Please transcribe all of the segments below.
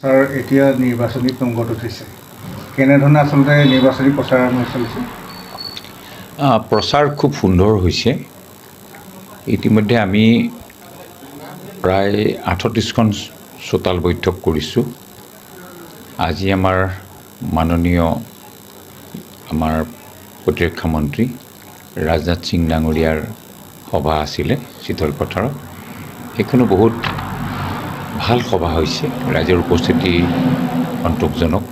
Sir এতিয়া নিৰ্বাচনী তুংগত উঠিছে কেনেধৰণে আচলতে নিৰ্বাচনী প্ৰচাৰ আৰম্ভ চলিছে প্ৰচাৰ খুব সুন্দৰ হৈছে ইতিমধ্যে আমি প্ৰায় 38খন চোতাল বৈঠক কৰিছোঁ আজি আমাৰ মাননীয় আমাৰ প্ৰতিৰক্ষা মন্ত্ৰী ৰাজনাথ সিং ডাঙৰীয়াৰ সভা আছিলে শীতল পথাৰত সেইখনো বহুত ভাল সভা হৈছে ৰাইজৰ উপস্থিতি সন্তোষজনক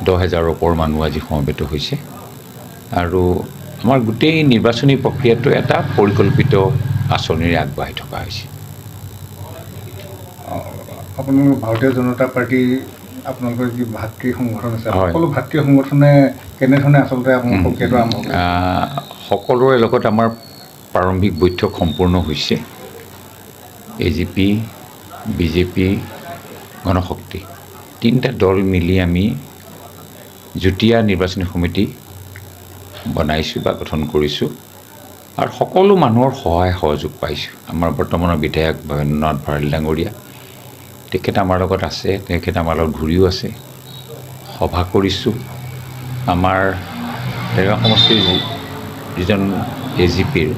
10,000ৰ ওপৰ মানুহ আজি সমবেত হৈছে আৰু আমাৰ গোটেই নিৰ্বাচনী প্ৰক্ৰিয়াটো এটা পৰিকল্পিত আঁচনিৰে আগবাঢ়ি থকা হৈছে আপোনালোকৰ ভাৰতীয় জনতা পাৰ্টি আপোনালোকৰ যি ভাতৃ সংগঠন আছে হয়। সকলো ভাতৃ সংগঠনে কেনেধৰণে আচলতে আপোনাৰ প্ৰক্ৰিয়াটো আৰম্ভ কৰে সকলোৰে লগত আমাৰ প্ৰাৰম্ভিক বৈঠক সম্পূৰ্ণ হৈছে AGP BJP গণশক্তি তিনিটা দল মিলি আমি যুটীয়া নিৰ্বাচনী সমিতি বনাইছোঁ বা গঠন কৰিছোঁ আৰু সকলো মানুহৰ সহায় সহযোগ পাইছোঁ আমাৰ বৰ্তমানৰ বিধায়ক ভবেন্দ্ৰনাথ ভঁৰালী ডাঙৰীয়া তেখেত আমাৰ লগত আছে তেখেত আমাৰ লগত ঘূৰিও আছে সভা কৰিছোঁ আমাৰ দেৰগাঁও সমষ্টিৰ যিজন AGPৰ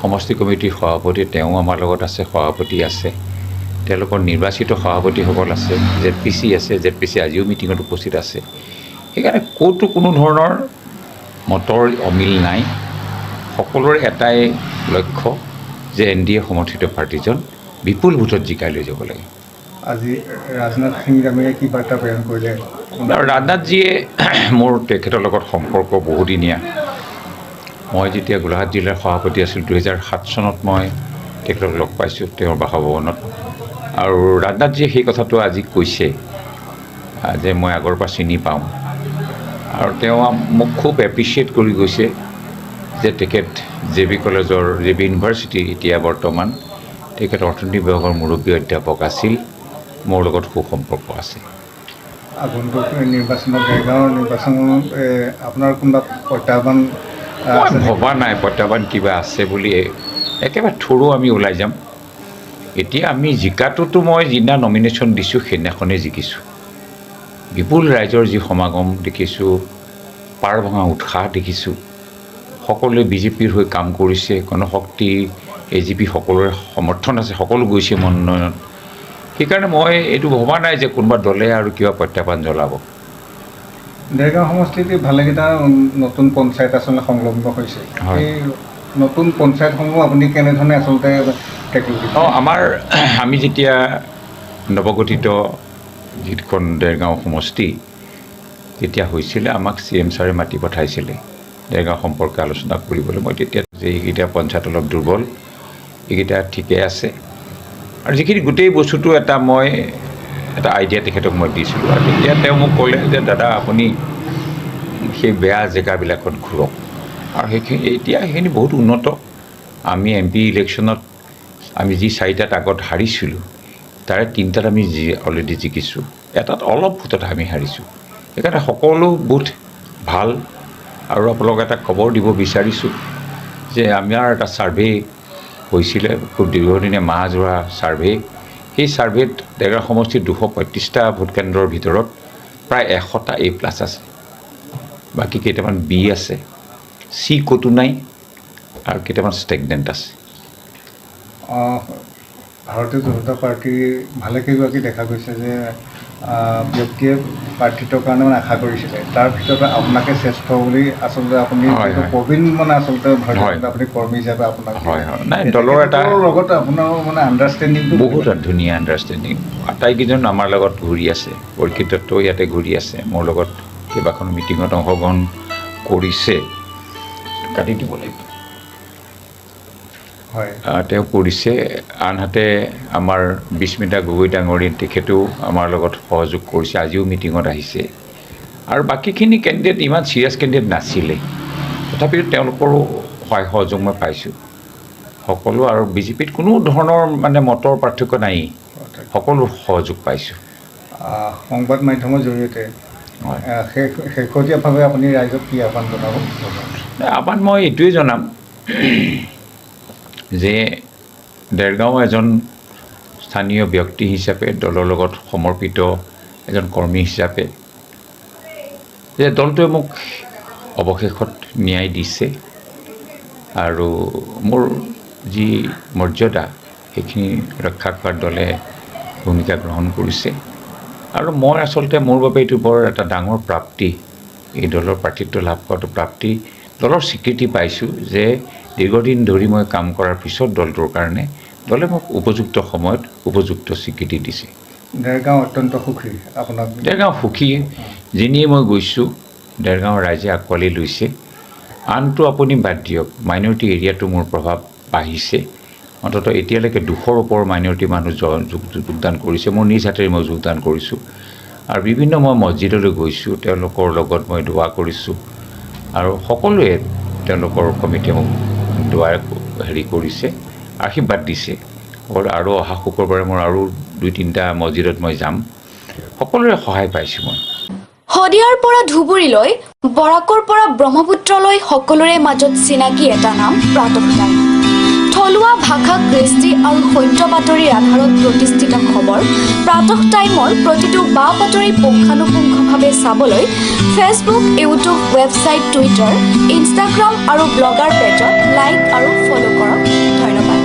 সমষ্টি কমিটিৰ সভাপতি তেওঁ আমাৰ লগত আছে সভাপতি আছে তেওঁলোকৰ নিৰ্বাচিত সভাপতিসকল আছে ZPC আছে ZPC আজিও মিটিঙত উপস্থিত আছে সেইকাৰণে ক'তো কোনো ধৰণৰ মতৰ অমিল নাই সকলোৰে এটাই লক্ষ্য যে NDA সমৰ্থিত পাৰ্টিজন বিপুল ভোটত জিকাই লৈ যাব লাগে আজি ৰাজনাথ সিং ডাঙৰীয়াই কি বাৰ্তা প্ৰেৰণ কৰিলে আৰু ৰাজনাথজীয়ে মোৰ তেখেতৰ লগত সম্পৰ্ক বহুদিনীয়া মই যেতিয়া গোলাঘাট জিলাৰ সভাপতি আছিলোঁ 2007 চনত মই তেখেতক লগ পাইছোঁ তেওঁৰ বাসভৱনত আৰু ৰাজনাথজীয়ে সেই কথাটো আজি কৈছে যে মই আগৰ পৰা চিনি পাওঁ আৰু তেওঁ মোক খুব এপ্ৰিচিয়েট কৰি গৈছে যে তেখেত JB কলেজৰ JB ইউনিভাৰ্চিটি এতিয়া বৰ্তমান তেখেত অৰ্থনীতি বিভাগৰ মুৰব্বী অধ্যাপক আছিল মোৰ লগত সুসম্পৰ্ক আছে আগন্তুক নিৰ্বাচনত দেৰগাঁৱৰ নিৰ্বাচনত আপোনাৰ কোনোবা প্ৰত্যাহ্বান মই ভবা নাই প্ৰত্যাহ্বান কিবা আছে বুলি একেবাৰে থৰু আমি ওলাই যাম এতিয়া আমি জিকাটোতো মই যিদিনা নমিনেশ্যন দিছোঁ সেইদিনাখনেই জিকিছোঁ বিপুল ৰাইজৰ যি সমাগম দেখিছোঁ পাৰ ভঙা উৎসাহ দেখিছোঁ সকলোৱে BJPৰ হৈ কাম কৰিছে গণশক্তি AGP সকলোৰে সমৰ্থন আছে সকলো গৈছে মনোনয়নত সেইকাৰণে মই এইটো ভবা নাই যে কোনোবা দলে আৰু কিবা প্ৰত্যাহ্বান জ্বলাব দেৰগাঁও সমষ্টিত ভালেকেইটা নতুন পঞ্চায়ত আচলতে সংলগ্ন হৈছে এই নতুন পঞ্চায়তসমূহ আপুনি কেনেধৰণে আচলতে আমাৰ আমি যেতিয়া নৱগঠিত যিখন দেৰগাঁও সমষ্টি তেতিয়া হৈছিলে আমাক CM ছাৰে মাতি পঠাইছিলে দেৰগাঁও সম্পৰ্কে আলোচনা কৰিবলৈ মই তেতিয়া যে এইকেইটা পঞ্চায়ত অলপ দুৰ্বল এইকেইটা ঠিকে আছে আৰু যিখিনি গোটেই বস্তুটো মই এটা আইডিয়া তেখেতক মই দিছিলোঁ আৰু তেতিয়া তেওঁ মোক ক'লে যে দাদা আপুনি সেই বেয়া জেগাবিলাকত ঘূৰক আৰু সেইখিনি বহুত উন্নত আমি MP ইলেকশ্যনত আমি যি 4টাত আগত হাৰিছিলোঁ তাৰে 3টাত আমি অলৰেডি জিকিছোঁ এটাত অলপ ভোটত আমি হাৰিছোঁ সেইকাৰণে সকলো বুথ ভাল আৰু আপোনালোকক এটা খবৰ দিব বিচাৰিছোঁ যে আমাৰ এটা ছাৰ্ভে হৈছিলে খুব দীৰ্ঘদিনীয়া মাহজোৰা ছাৰ্ভে সেই ছাৰ্ভেত দেৰগাঁও সমষ্টিৰ 235টা ভোট কেন্দ্ৰৰ ভিতৰত প্ৰায় 100টা A+ আছে বাকী কেইটামান B আছে C ক'তো নাই আৰু কেইটামান ষ্টেগনেণ্ট আছে ভাৰতীয় জনতা পাৰ্টীৰ ভালেকেইগৰাকী দেখা গৈছে যে ব্যক্তিয়ে প্ৰাৰ্থিত্বৰ কাৰণে আশা কৰিছিলে তাৰ ভিতৰত আপোনাকে শ্ৰেষ্ঠ বুলি আচলতে আপুনি প্ৰবীণ আচলতে আপুনি কৰ্মী হিচাপে আপোনাক নাই দলৰ এটা লগত আপোনাৰ আণ্ডাৰষ্টেণ্ডিংটো বহুত ধুনীয়া আণ্ডাৰষ্টেণ্ডিং আটাইকেইজন আমাৰ লগত ঘূৰি আছে পৰীক্ষিততো ইয়াতে ঘূৰি আছে মোৰ লগত কেইবাখনো মিটিঙত অংশগ্ৰহণ কৰিছে কাটি দিব লাগিব তেওঁ কৰিছে আনহাতে আমাৰ বিস্মিতা গগৈ ডাঙৰী তেখেতেও আমাৰ লগত সহযোগ কৰিছে আজিও মিটিঙত আহিছে আৰু বাকীখিনি কেণ্ডিডেট ইমান চিৰিয়াছ কেণ্ডিডেট নাছিলে তথাপিও তেওঁলোকৰো সহায় সহযোগ মই পাইছোঁ সকলো আৰু BJPত কোনো ধৰণৰ মতৰ পাৰ্থক্য নাই সকলো সহযোগ পাইছোঁ সংবাদ মাধ্যমৰ জৰিয়তে শেহতীয়াভাৱে আপুনি ৰাইজক কি আহ্বান জনাব আহ্বান মই এইটোৱে জনাম যে দেৰগাঁও এজন স্থানীয় ব্যক্তি হিচাপে দলৰ লগত সমৰ্পিত এজন কৰ্মী হিচাপে যে দলটোৱে মোক অৱশেষত ন্যায় দিছে আৰু মোৰ যি মৰ্যাদা সেইখিনি ৰক্ষা কৰাৰ দলে ভূমিকা গ্ৰহণ কৰিছে আৰু মই আচলতে মোৰ বাবে এইটো বৰ এটা ডাঙৰ প্ৰাপ্তি এই দলৰ প্ৰাৰ্থিত্ব লাভ কৰাটো প্ৰাপ্তি দলৰ স্বীকৃতি পাইছোঁ যে দীৰ্ঘদিন ধৰি মই কাম কৰাৰ পিছত দলটোৰ কাৰণে দলে মোক উপযুক্ত সময়ত উপযুক্ত স্বীকৃতি দিছে দেৰগাঁও অত্যন্ত সুখী আপোনাক দেৰগাঁও সুখী যিনিয়ে মই গৈছোঁ দেৰগাঁৱৰ ৰাইজে আঁকোৱালি লৈছে আনটো আপুনি বাদ দিয়ক মাইনৰিটি এৰিয়াটো মোৰ প্ৰভাৱ বাঢ়িছে অন্ততঃ এতিয়ালৈকে 200ৰ ওপৰ মাইনৰিটি মানুহ যোগদান কৰিছে মোৰ নিজ হাতেৰে মই যোগদান কৰিছোঁ আৰু বিভিন্ন মই মছজিদলৈ গৈছোঁ তেওঁলোকৰ লগত মই দোৱা কৰিছোঁ আৰু সকলোৱে তেওঁলোকৰ কমিটিয়ে মোক দোৱাৰ কৰিছে আশীৰ্বাদ দিছে আৰু অহা শুক্ৰবাৰে মোৰ আৰু 2-3টা মছজিদত মই যাম সকলোৰে সহায় পাইছোঁ মই শদিয়াৰ পৰা ধুবুৰীলৈ বৰাকৰ পৰা ব্ৰহ্মপুত্ৰলৈ সকলোৰে মাজত চিনাকি এটা নাম প্ৰাতঃ টাইম থলুৱা ভাষা কৃষ্টি আৰু সত্য বাতৰিৰ আধাৰত প্ৰতিষ্ঠিত খবৰ প্ৰাতঃ টাইমৰ প্ৰতিটো বা বাতৰি পুংখানুপুংখভাৱে চাবলৈ Facebook YouTube website Twitter Instagram আৰু ব্লগাৰ পেজত লাইক আৰু ফ'ল' কৰক ধন্যবাদ